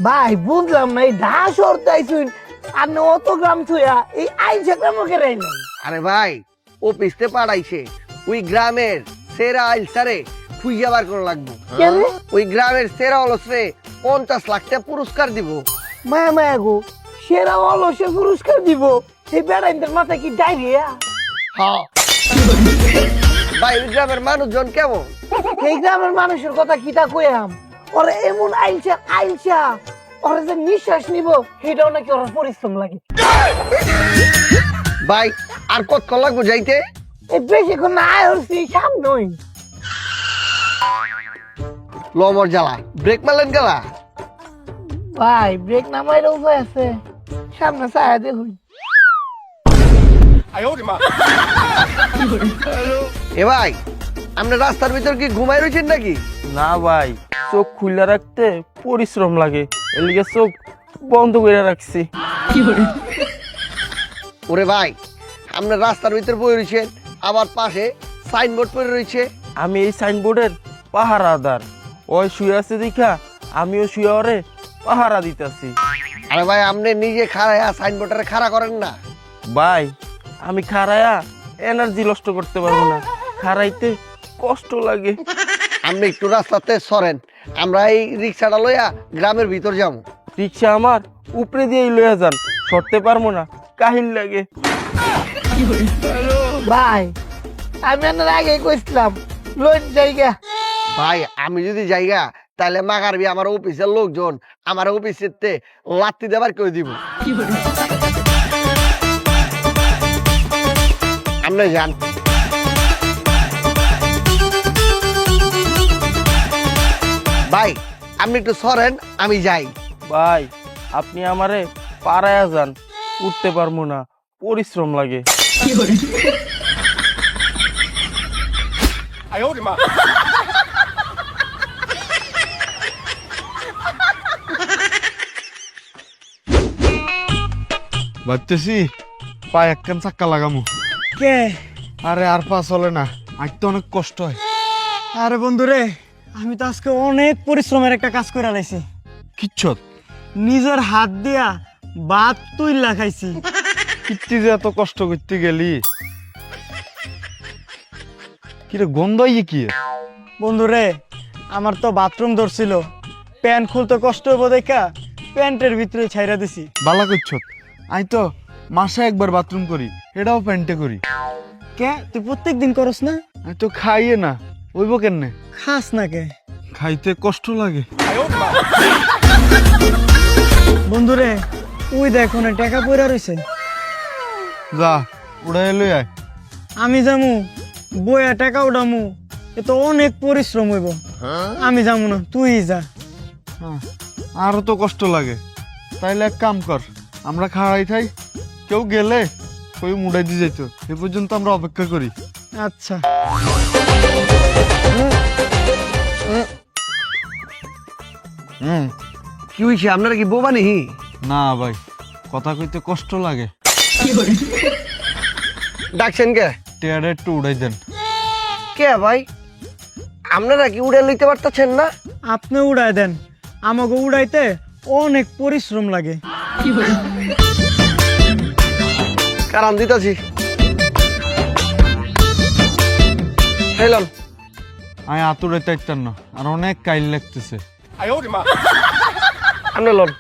ভাই বুঝলাম না, এই ঢাস অর্থাইছুন আর না অত গ্রাম থুয়া এই আইসা গ্রামকে রাই নাই। আরে ভাই ও পিছতে পাড়াইছে ওই গ্রামের সেরা আইলসারে খুঁজে বার করে লাগবো। কেন ওই গ্রামের সেরা অলসরে 50 লাখ টাকা পুরস্কার দিব। মায়া মায়া গো, সেরা অলসে পুরস্কার দিব? সেই বেড়াইদের মাথায় কি ডায়রিয়া? হ্যাঁ ভাই ওই গ্রামের মানুষজন কেমন? এই গ্রামের মানুষের কথা কিতা কইয়াম, ওরা এমন আইলসা ওরা যে নিঃশ্বাস নিব সেটাও নাকি ওরা পরিশ্রম লাগে। ভাই আর কত লাগবো যাইতে? এই বেশিক্ষণ না আয় হচ্ছি সামনেই। লমর জ্বালা ব্রেক মারলেন গেলা। ভাই ব্রেক নামাইলে উপায় আছে, সামনে ছায়া দেখুন। এ ভাই আপনি রাস্তার ভিতর কি ঘুমাই রয়েছেন নাকি? না ভাই, চোখ খুলে রাখতে পরিশ্রম লাগে, এলিগে চোখ বন্ধ করে রাখছি। ওরে ভাই আপনি রাস্তার ভিতর বই রয়েছেন, আবার পাশে সাইনবোর্ড পড়ে রয়েছে। আমি এই সাইনবোর্ডের পাহারাদার, ওই শুয়ে আছে দেখা আমিও শুয়ে ওরে পাহারা দিতেছি। আরে ভাই আপনি নিজে খাড়ায়া সাইনবোর্ডে খাড়া করেন না। ভাই আমি খাড়ায়া এনার্জি নষ্ট করতে পারবো না, খাড়াইতে কষ্ট লাগে। আপনি একটু রাস্তাতে সরেন, আমরা এই রিক্সাটা লইয়া গ্রামের ভিতর যাবো। রিক্সা আমার উপরে দিয়েই লইয়া যান, সরতে পারবো না, কাহিল লাগে। ভাই আমি আপনার আগে কইছিলাম লোন জায়গা। ভাই আমি যদি যাইগা তাহলে মাগারবি আমার অফিসের লোকজন আমার অফিসের লাত্তি দেবার করে দিব। আপনি যান। ভাই আপনি একটু সরেন, আমি যাই। ভাই আপনি আমারে পাড়ায়া যান, উঠতে পারবো না, পরিশ্রম লাগে। ভাবতেছি পায়ে একখান চাক্কা লাগামু। কে? আরে আর পা চলে না, আজ তো অনেক কষ্ট হয়। আরে বন্ধুরে, আমি তো আজকে অনেক পরিশ্রমের একটা কাজ করে আনাইছি। কিচ্ছত নিজের হাত দিয়া ভাত তুইলা খাইছি। কিত্তি যে এত কষ্ট করতে গেলি, কিরে গন্ধ ইয়ে কি? বন্ধুরে, আমার তো বাথরুম ধরছিল, প্যান্ট খুলতে কষ্ট হবো দেখা প্যান্টের ভিতরে ছাইরা দিছি। বালা করছত, আই তো মাসে একবার বাথরুম করি, এটাও প্যান্টে করি। কে, তুই প্রত্যেক দিন করস না? আমি তো খাইয়ে না, ওইব কেনে? খাস না কে? খাইতে কষ্ট লাগে। বন্ধুরে, ওই দেখ ওনে টাকা পয়রা রইছে। যা উড়াই লই আয়। আমি যামু বইয়া টাকা উঠামু, এ তো অনেক পরিশ্রম হইব। আমি যামু না, তুই যা। আরো তো কষ্ট লাগে, তাইলে এক কাম কর, আমরা খাড়াই থাই, কেউ গেলে কই মুড়াই দিয়ে যাইতো, এ পর্যন্ত আমরা অপেক্ষা করি। আচ্ছা। কি হয়েছে, আপনারা কি বোবা নি? না ভাই, কথা কইতে কষ্ট লাগে। ডাকছেন কে? টেয়ারে একটু উড়াই দেন। কে ভাই আপনারা কি উড়ে লইতে পারতেছেন না? আপনি উড়াই দেন, আমাকে উড়াইতে অনেক পরিশ্রম লাগে। কারণ দিতেছি। হেলন আমি আতুরে তাইতাম না, আর অনেক কাইল লাগতেছে। আপনি লন।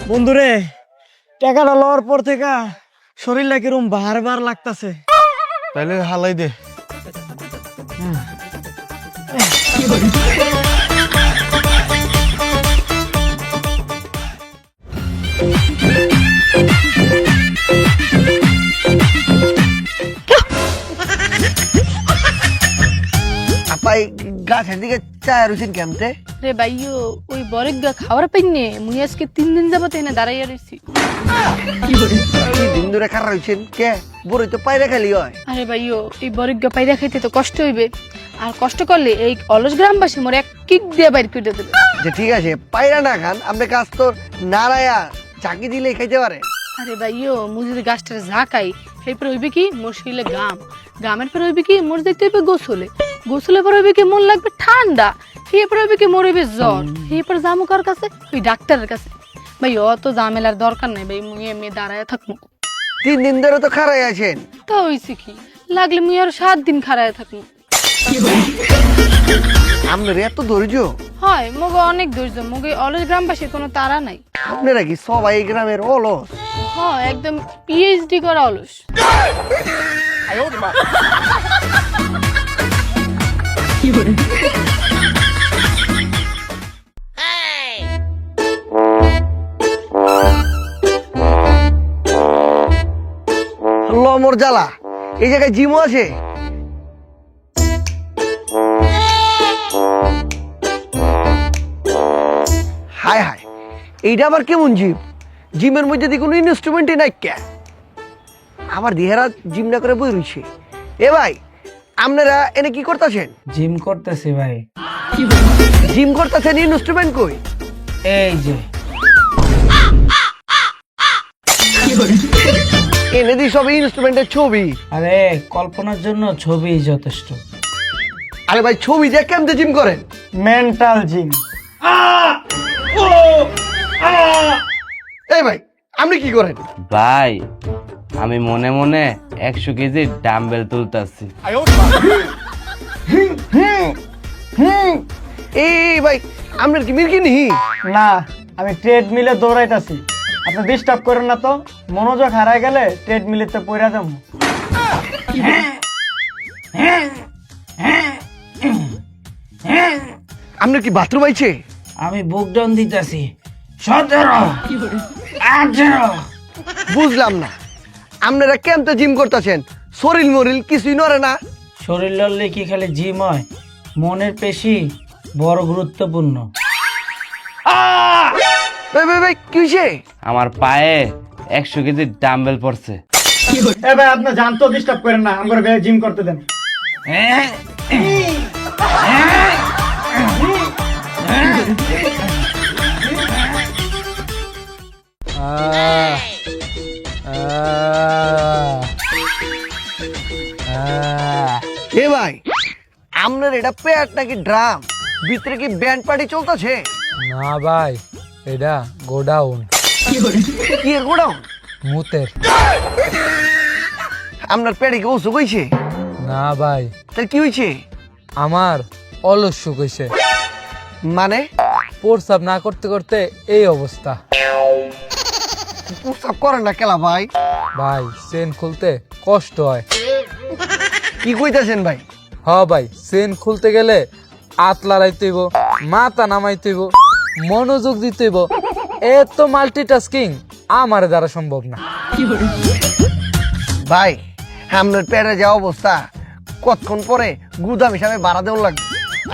বন্ধুরে, টাকাটা লওয়ার পর থেকে শরীরটা কিরম বারবার লাগতাছে। তাইলে হালাই দে। আপাই গাছের দিকে চায় রয়েছেন কেমতে? রে ভাইও, ওই বরেগা খাওয়ার পাইনে মুই আজকে 3 দিন যাবত এনে দাঁড়াইয়া রইছি। কি দিন ধরে খারাপ রয়েছেন কে? বড়ই তো পায়রা খালি হয়। আরে ভাইও, এই বরেগা পাইরা খাইতে তো কষ্ট হইবে, আর কষ্ট করলে এই অলস গ্রামবাসী মোর এক কিক দিয়ে বাইর করে দেবে। যে ঠিক আছে পায়রা না খান, আপনি গাছ তো নাড়ায়া চাকি দিলেই খাইতে পারে। আরে ভাইও, মুই যদি গাছটার ঝাঁকাই এরপর হইবে কি মোর শরীরে ঘাম, ঘামের পর হইবে কি মোর দেখতে হইবে গোসলে, গোসলের পর হইবে কি মোর লাগবে ঠান্ডা, এরপর হইবে কি মোর হইবে জ্বর, এরপর যামু কার কাছে? ওই ডাক্তারের কাছে। ভাই অত ঝামেলার দরকার নাই ভাই, মুই এমনি দাঁড়ায় থাকবো। 3 দিন ধরে তো খারাই আছেন। তা হইছে কি, লাগলে মুই আর 7 দিন খাড়ায় থাকবো। আপনার এত ধৈর্য? হয় মগে অনেক ধৈর্য, মগে অলস গ্রামবাসীর কোনো তাড়া নাই। আপনারা কি সবাই এই গ্রামের অলস? হ্যাঁ একদম পিএইচডি করা অলস। লমর জ্বালা, এই জায়গায় জিমও আছে? হায় হায়, এইটা আবার কেমন জিম? জিমের মধ্যে দিয়ে কোনো ইনস্ট্রুমেন্টই নাই কে? আমার দেহেরা জিম না করে বই রয়েছে। এ ভাই, আপনারা এনে কি করতেছেন? জিম করতেছি ভাই। জিম করতেছেন, ইনস্ট্রুমেন্ট কই? এই যে এনে দি সব ইনস্ট্রুমেন্টের ছবি। আরে কল্পনার জন্য ছবি যথেষ্ট। আরে ভাই, ছবি দিয়ে কেমতে জিম করেন? Mental gym. এই ভাই, আপনি কি করেন? ভাই আমি মনে মনে 100 কেজি ডাম্বেল তুলতাছি। এই ভাই, আপনার কি মির্কি নি? না, আমি ট্রেডমিলে দৌড়াইতাছি। আপনি ডিস্টার্ব করেন না তো, মনোযোগ হারায় গেলে ট্রেডমিলেতে পইরা যাবো। আপনার কি বাথরুম আইছে? আমি বুক ডাউন দিতেছি। 17, 18। বুঝলাম না, আপনারা কেমতে জিম করতেছেন? শরীর মরিল কিছুই নড়ে না? শরীর লড়লে কি খালি জিম হয়? মনের পেশি বড় গুরুত্বপূর্ণ। ভাই ভাই ভাই, কি হয়েছে? আমার পায়ে 100 কেজি ডাম্বেল পড়ছে। এ ভাই, আপনি জানতো ডিস্টার্ব করেন না, আমার জিম করতে দেন। এ ভাই, আপনার এটা পেট নাকি ড্রাম? ভিতরে কি ব্যান্ড পার্টি চলতেছে? না ভাই, এটা গোডাউন, কি এর গোডাউন? মুতের। আপনার পেটে কি অসুখ হয়েছে? না ভাই, তাহলে কি হয়েছে? আমার অলস সুখ হয়েছে। মানে প্রস্রাব না করতে করতে এই অবস্থা। প্রস্রাব করেন না কেলা ভাই? ভাই চেন খুলতে কষ্ট হয়। কি কইতাছেন ভাই? হ ভাই, চেন খুলতে গেলে হাত লড়াইতে হইব, মাথা নামাইতে হইব, মনোযোগ দিতে হইব। এত মাল্টিটাস্কিং আমার দ্বারা সম্ভব না। ভাই, আপনার পেটে যা অবস্থা, কতক্ষণ পরে গুদাম হিসাবে ভাড়া দেওয়া লাগবে।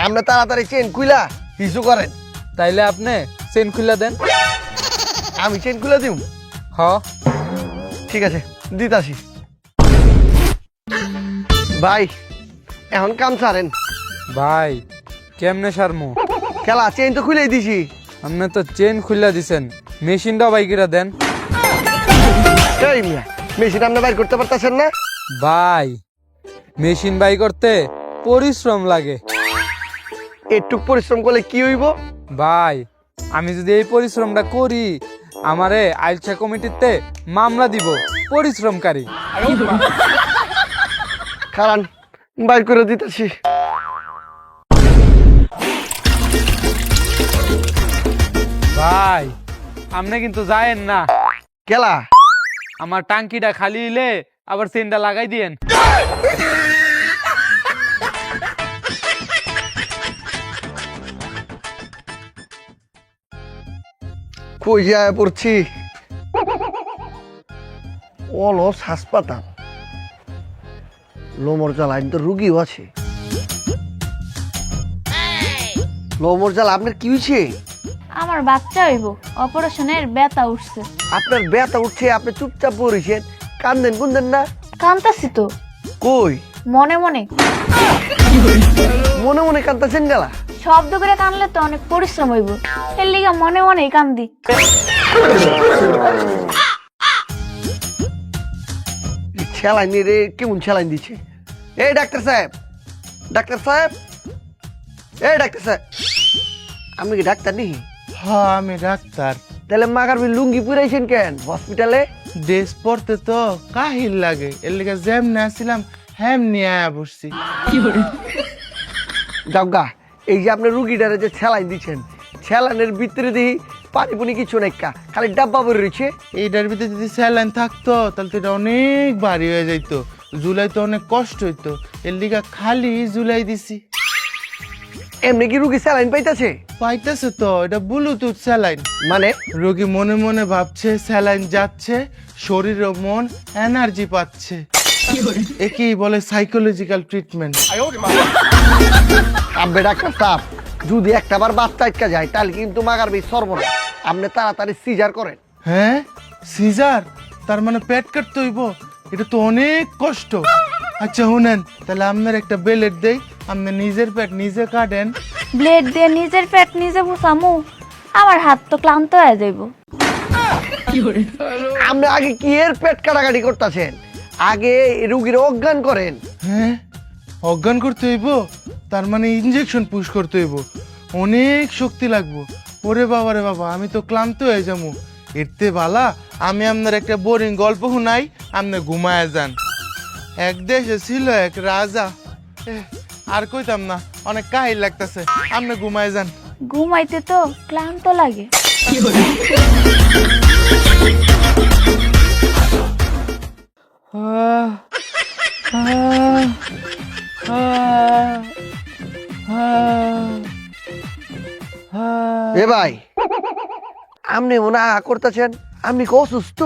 আপনি তাড়াতাড়ি চেন খুইলা কিছু করেন। তাইলে আপনি চেন খুলে দেন। আমি চেন খুলে দিব? হ, ঠিক আছে, দিতাছি। ভাই, এখন কাম ছাড়েন। ভাই কেমনে সারমু? খেলা চেন তো খুলেই দিছি। আপনি তো চেন খুলে দিছেন, মেশিনটা বাইকেরা দেন। এই মিয়া, মেশিন আপনি বাইর করতে পারতেছেন না? ভাই মেশিন বাই করতে পরিশ্রম লাগে। একটু পরিশ্রম করলে কি হইব? ভাই আমি যদি এই পরিশ্রমটা করি, আমারে আইলছা কমিটিতে মামলা দিব পরিশ্রমকারী। কারণ বাইর করে দিতেছি। ভাই আপনি কিন্তু যায়েন না। খেলা আমার টাঙ্কিটা খালি হইলে আবার চেনটা লাগাই দিয়েন। কই যায় পড়ছি? অলস হাসপাতাল, লোমর জ্বালা, তো রুগীও আছে। লোমর জ্বালা, আপনার কি হয়েছে? আমার বাচ্চা হইব, অপারেশনের ব্যথা উঠছে। আপনার ব্যথা উঠছে, আপনি চুপচাপ পড়েছেন, কান্দেন কুন্দেন না? কান্তাছি তো। কই? মনে মনে। মনে মনে কান্দাছেন গেলা? শব্দ করে কানলে তো অনেক পরিশ্রম হইব, এর লিগা মনে মনেই কান্দি। স্যালাইন রে কেমন স্যালাইন দিচ্ছে। এই ডাক্তার সাহেব, ডাক্তার সাহেব, এই ডাক্তার সাহেব, আপনি কি ডাক্তার নি? হ্যাঁ আমি ডাক্তার। তাহলে মাগার লুঙ্গি পুরাইছেন কেন হসপিটালে? ড্রেস পরতে তো কাহিল লাগে, এর লেগে যেমনি আসছিলাম হেমনি আয়া বসছি। যাওগা, এই যে আপনি রুগীটারে যে স্যালাইন দিচ্ছেন, স্যালাইনের ভিতরে দিই পানি পুনি কিছু নাই, খালি ডাব্বা ভরে রয়েছে। এইটার ভিতরে যদি স্যালাইন থাকতো তাহলে তো এটা অনেক ভারী হয়ে যাইতো, জুলাই তো অনেক কষ্ট হইতো, এর লিগা খালি জুলাই দিছি। এমনি কি রুগী স্যালাইন পাইতেছে? পাইতেছে তো, এটা ব্লুটুথ স্যালাইন। মানে রোগী মনে মনে ভাবছে স্যালাইন যাচ্ছে, শরীর ও মন এনার্জি পাচ্ছে। একেই বলে সাইকোলজিক্যাল ট্রিটমেন্ট। আব্বে ডাক্তার সাহেব, যদি একটাবার বাচ্চা আটকা যায় তাহলে কিন্তু মাগার বেশ সর্বনা, আপনি তাড়াতাড়ি সিজার করেন। হ্যাঁ সিজার, তার মানে পেট কাটতে হইব, এটা তো অনেক কষ্ট। আচ্ছা শুনেন, তাহলে আপনার একটা ব্লেড দেই, আপনি নিজের পেট নিজে কাটেন। ব্লেড দিয়ে নিজের পেট নিজে বুঝামু, আমার হাত তো ক্লান্ত হয়ে যাইব। আপনি আগে কি এর পেট কাটাকাটি করতেছেন? আগে রুগীর অজ্ঞান করেন। হ্যাঁ অজ্ঞান করতে হইব, তার মানে ইনজেকশন পুশ করতে হইব, অনেক শক্তি লাগবো। ওরে বাবা রে বাবা, আমি তো ক্লান্ত হয়ে যাবো। এরতে বালা আমি আপনার একটা বোরিং গল্প শুনাই, আপনি ঘুমায় যান। এক দেশে ছিল এক রাজা, আর কইতাম না, অনেক কাহিল লাগতেছে, আপনি ঘুমায় যান। ঘুমাইতে তো ক্লান্ত লাগে। এ ভাই, আপনি মনে করতেছেন আপনি কি অসুস্থ?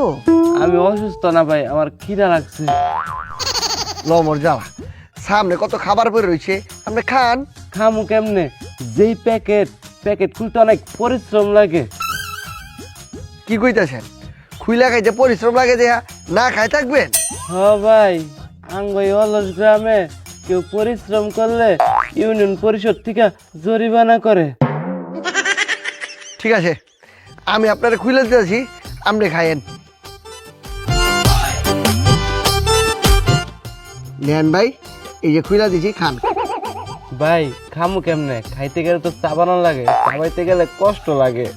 আমি অসুস্থ না ভাই, আমার খিদা লাগছে। লমর জ্বালা, সামনে কত খাবার পরে রয়েছে, আপনি খান। খামু কেমনে? যেই প্যাকেট খুলতে অনেক পরিশ্রম লাগে। কি কইতাছেন? খুইলা খাইতে পরিশ্রম লাগে যে না খাই থাকবেন? হ ভাই, আঙ্গই অলস গ্রামে কেউ পরিশ্রম করলে ইউনিয়ন পরিষদ থেকে জরিমানা করে। ঠিক আছে, আমি আপনার খুইলা দিতেছি, আপনি খায়েন। নেন ভাই, এই যে খুইলা দিছি, খান। ভাই খামু কেমনে? খাইতে গেলে তো চাবানো লাগে, চাবাইতে গেলে কষ্ট লাগে।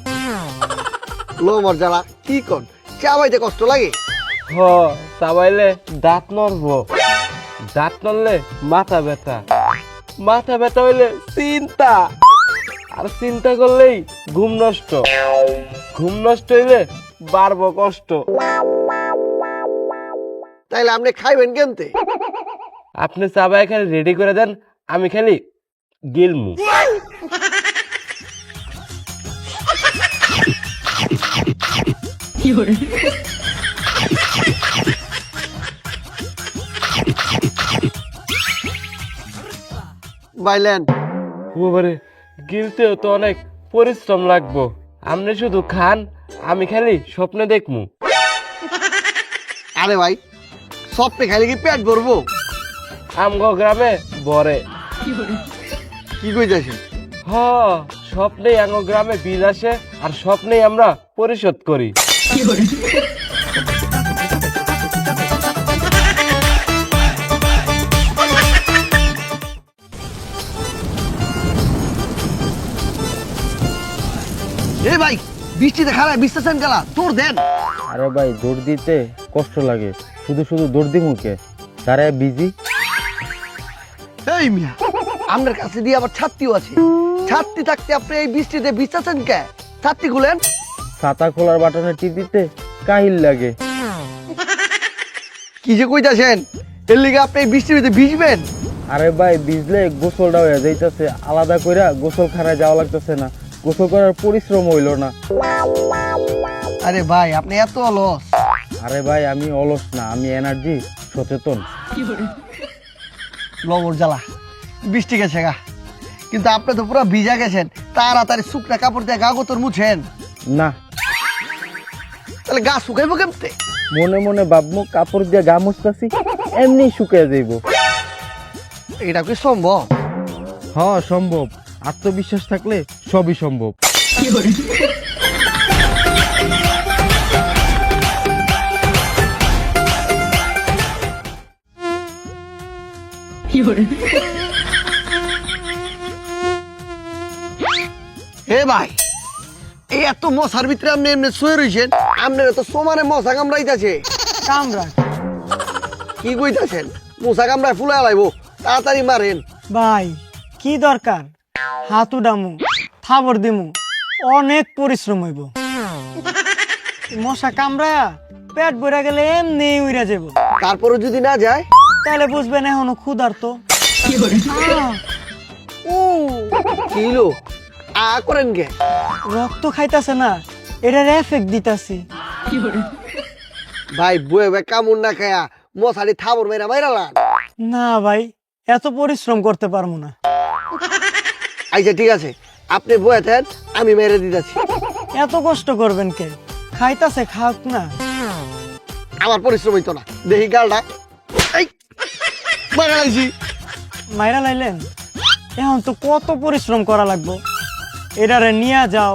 লমর জ্বালা, কি কর, চাবাইতে কষ্ট লাগে? হ, চাবাইলে দাঁত নড়বো, দাঁত নড়লে মাথা ব্যথা, মাথা ব্যথা হইলে চিন্তা, আর চিন্তা করলেই ঘুম নষ্ট, ঘুম নষ্ট হইলে বাড়বো কষ্ট। তাইলে আপনি খাইবেন কেমতে? আপনি চাবাই খালি রেডি করে দেন, আমি খালি গিলমু। বাইলেন বাবারে, গিলতেও তো অনেক পরিশ্রম লাগবো। আপনি শুধু খান, আমি খালি স্বপ্নে দেখমু। আরে ভাই, স্বপ্নে খাইলে কি পেট ভরবো? আমগো গ্রামে বরে। কি কইতাছে? হ, স্বপ্নেই আমগো গ্রামে বিল আসে, আর স্বপ্নেই আমরা পরিশোধ করি। এ ভাই, বৃষ্টিতে খারাপ বিশ্লেষণ গেলা, তোর দেন। আরে ভাই দৌড় দিতে কষ্ট লাগে, শুধু শুধু দৌড় দি মুখে, তারা বিজি। এই মিয়া, আপনার কাছে দিয়ে আবার ছাত্রীও আছে, ছাত্রী থাকতে আপনি এই বৃষ্টিতে বিশ্লেষণ কে? ছাত্রী খুলেন। ছাতা খোলার বাটনে টিপ দিতে কাহিল লাগে। কি যে কইতাছেন? এর লিগে আপনি এই বৃষ্টির ভিতরে ভিজবেন? আরে ভাই ভিজলে গোসলটা হয়ে যাইতেছে, আলাদা কইরা গোসলখানায় যাওয়া লাগতেছে না, গোসল করার পরিশ্রম হইল না। আরে ভাই, আপনি এত অলস। আরে ভাই আমি অলস না, আমি এনার্জি সচেতন। লবর জ্বালা, বৃষ্টি গেছে গা, কিন্তু আপনি তো পুরো ভিজা গেছেন, তাড়াতাড়ি শুকনা কাপড় দিয়ে গা গোতর মুছেন না। তাহলে গা শুকাইবো কেমতে? মনে মনে ভাবমু কাপড় দিয়ে গা মুছতাছি, এমনি শুকিয়ে যাইব। এটা কি সম্ভব? হ্যাঁ সম্ভব, আত্মবিশ্বাস থাকলে সবই সম্ভব। হে ভাই, এই এত মশার ভিতরে আপনি এমনি শুয়ে রয়েছেন, আপনার তো সমানে মশা কামড়াইতেছে। কামরা কি কইতাছেন? মশা কামড়ায় ফুলে লাইবো, তাড়াতাড়ি মারেন। ভাই কি দরকার, হাত উডামু, থাবর দিমু, অনেক পরিশ্রম হইব। মশা কামড়ায়া পেট ভরে গেলে এমনি উইরা যাব। তারপরে যদি না যায়, তাহলে বুঝবেন এখনো ক্ষুধার্ত। কি হলো? আ করেন কে? রক্ত খাইতাছে না, এটার এফেক্ট দিতাছি। ভাই বয়ে বয়ে কামড় না খায়া মশারি থাবর মেরা মাইরালান। না ভাই, এত পরিশ্রম করতে পারবো না। আচ্ছা ঠিক আছে, আপনি বয়ে থাকেন, আমি মেরে দিতেছি। এত কষ্ট করবেন কে? খাইতাছে খাক না। আমার পরিশ্রম হইতো না। দেখি গালটা, এই মারা লাইছি। মাইরা লাইলেন? এখন তো কত পরিশ্রম করা লাগবো। এটারে নিয়ে যাও,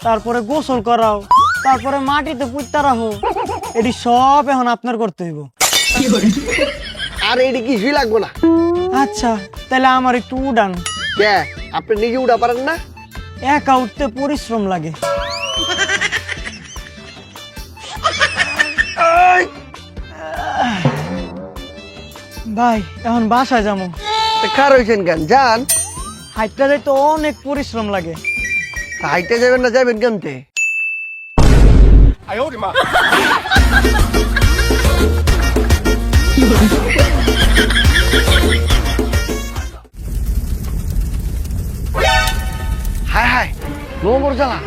তারপরে গোসল করাও, তারপরে মাটিতে পুঁততে রাখো। এটি সব এখন আপনার করতে হইব। আর এটি কিছুই লাগবো না। আচ্ছা তাহলে আমার একটু উড়ান। কে আপনি নিজে উঠা পারেন না? একা উঠতে পরিশ্রম লাগে। ভাই এখন বাসায় যাবো। কার হয়েছেন কেন? যান। হাইটটা যাইতে অনেক পরিশ্রম লাগে। হাইটে যাবেন না, যাবেন কেমতে? হায় হায়, নোংর জ্বালা,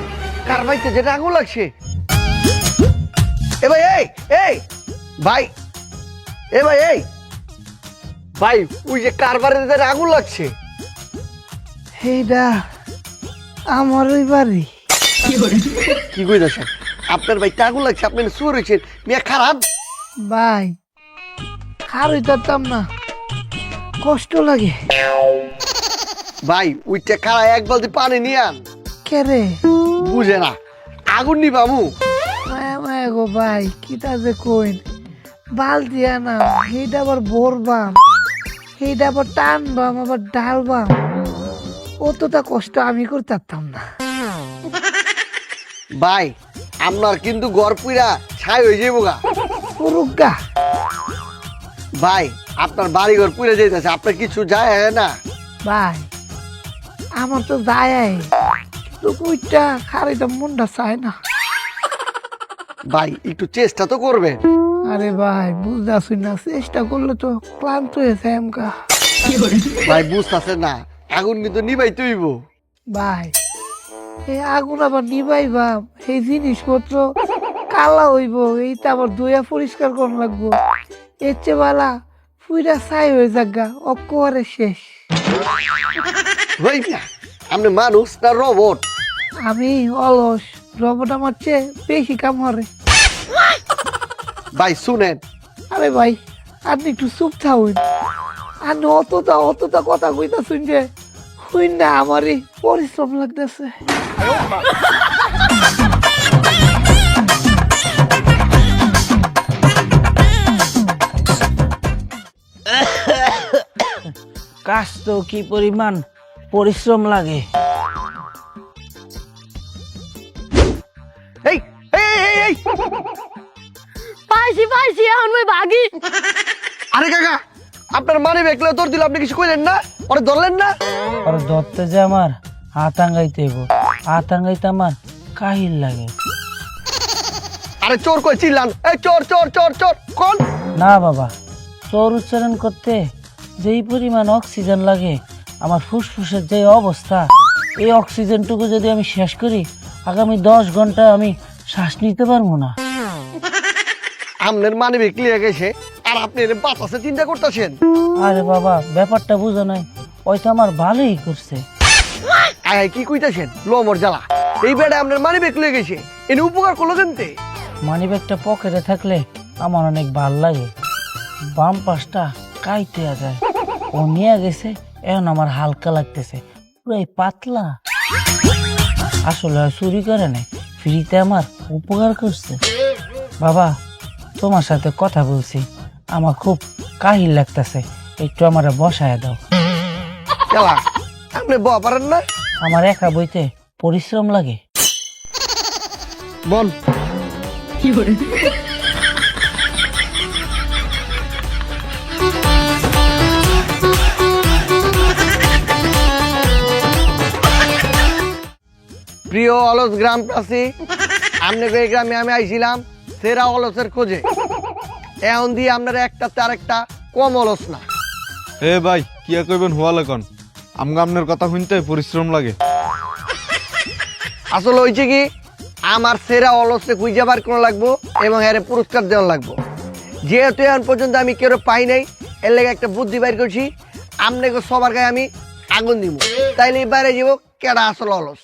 কার বাইতে যেটা আগুন লাগছে। এ ভাই, এই ভাই, এ ভাই, ভাই ওই যে কারবারে যেটা আগুন লাগছে। এইটা আমার ওই বাড়ি। কি কইতাছেন? আপনার ভাই আগুন লাগছে, আপনি শুয়ে রয়েছেন, মিয়া খারাপ। ভাই খারই তাম না, কষ্ট লাগে। ভাই ওইটা খাড়া এক বালতি পানি নিয়ে আন। কে রে? বুঝে না, আগুন নিবামু। মায়া মায়া গো ভাই, কিটা যে কইন। বালতি আনাম, সেইটা আবার ভরবাম, সেইটা আবার টানবাম, আবার ডালবাম। অতটা কষ্ট আমি করতে পারতাম না। ভাই আপনার কিন্তু ঘর পুরা ছাই হয়ে যাবো গা। পুরুগা ভাই আপনার বাড়ি ঘর পুড়ে যাইতেছে, আপনার কিছু যায় না। ভাই আমার তো যায়, কিন্তু কইটা খারিটা মনটা চায় না। ভাই একটু চেষ্টা তো করবেন। আরে ভাই বুঝতেছি না, চেষ্টা করলে তো ক্লান্ত হয়েছে আমকা। ভাই বুঝতেছে না, আগুন কিন্তু নিবাইতে হইব। ভাই এই আগুন আবার নিবাইবা, এই জিনিসপত্র কালা হইব, এইটা আবার ধুয়া পরিষ্কার করা লাগবো। এর চেয়ে বালা পুইরা ছাই হয়ে যাগা, অক্করে শেষ। ভাই না, আপনি মানুষ না রোবট? আমি অলস, রবট আমার চেয়ে বেশি কাম করে। ভাই শুনেন। আরে ভাই আপনি একটু চুপ থাকুন, আপনি অতটা কথা কইতা শুনছে শুন না, আমারই পরিশ্রম লাগতেছে। কাজ তো কি পরিমাণ পরিশ্রম লাগে। এই এই এই এই পাইছি এখন মই ভাগি। আরে কাকা, আপনার মানে বেকলে তোর দিল, আপনি কিছু কইলেন না, ওরে ধরলেন না? আর ধরতে যে আমার আতাঙ্গাইতে আতাঙ্গাইতে আমার কাহিল লাগে। আরে চোর কই চিল্লান? এই চোর চোর চোর চোর কোন? না বাবা, চোর উচ্চারণ করতে যেই পরিমাণ অক্সিজেন লাগে, আমার ফুসফুসের যে অবস্থা, এই অক্সিজেনটুকু যদি আমি শেষ করি, আগামী 10 ঘন্টা আমি শ্বাস নিতে পারবো না। আপনার মানে বেকলি গেছে আর আপনি এর বাতাসে চিন্তা করতেছেন? আরে বাবা, ব্যাপারটা বুঝো নাই, ওইটা আমার ভালোই করছে। আয় কি কইতাছেন? লোমর জ্বালা, এই বেড়ে আপনার মানে বেকলি গেছে, এনে উপকার করলো কেনতে? মানি ব্যাগটা পকেটে থাকলে আমার অনেক ভাল লাগে। বাম পাশটা কাইতে যায়, ও নিয়ে গেছে, এখন আমার হালকা লাগতেছে, পুরাই পাতলা। আসলে চুরি করে নাই, ফ্রিতে আমার উপকার করছে। বাবা তোমার সাথে কথা বলছি, আমার খুব কাহিল লাগতেছে, একটু আমার বসায় দাও। চালা আপনি বয়া পারেন না? আমার একা বইতে পরিশ্রম লাগে। বল। প্রিয় অলস গ্রামবাসী, আপনাকে এই গ্রামে আমি আইছিলাম সেরা অলসের খোঁজে। এখন দিয়ে আপনারা একটা তার একটা কম অলস না। এ ভাই কি আর কইবেন হওয়া লাগন, আমগা আপনার কথা শুনতে পরিশ্রম লাগে। আসলে হয়েছে কি, আমার সেরা অলসে খুঁজে বার করা লাগবো এবং এর পুরস্কার দেওয়া লাগবো। যেহেতু এখন পর্যন্ত আমি কেউ পাই নাই, এর লেগে একটা বুদ্ধি বাইর করছি। আপনাকে সবার গায়ে আমি আগুন দিব, তাইলে বাইরে যাব কেডা আসল অলস।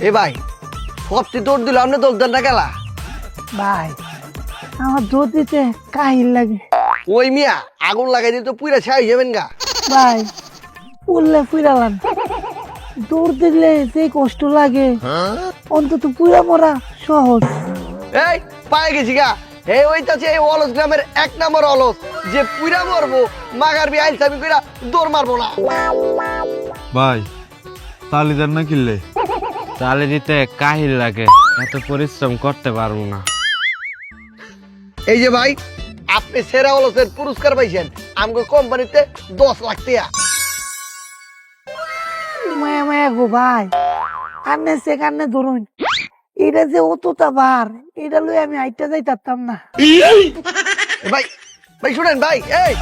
এ ভাই সবচেয়ে দৌড় দিল, আপনি দৌড় দেন না গেলা। ভাই আমার দুধ দিতে কাহিল লাগে। ওই মিয়া আগুন লাগাই দিলে তো পুরা ছাই যাবেন গা। ভাই পুরলে পুরালাম, দৌড় দিলে যে কষ্ট লাগে অন্তত পুরা মরা সহজ। এই পায়ে গেছি গা। এই ওইটাছে এই অলস গ্রামের 1 নম্বর অলস, যে পুরা মরবো মাগার বি আইলসামি কইরা দৌড় মারবো না। ভাই তালি দেন না কিনলে? তালে দিতে কাহিল লাগে, এত পরিশ্রম করতে পারবো না। এই যে ভাই, আপনি সেরা অলসের পুরস্কার পাইছেন আমগো কোম্পানিতে 10 লাখ টাকা। মায়া মায়া গো ভাই, কান্নে সে কান্নে ধরুন, এটা যে অতটা বার, এটা লই আমি আইটা যাইতাম না। ভাই ভাই শুনেন ভাই, এই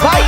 ভাই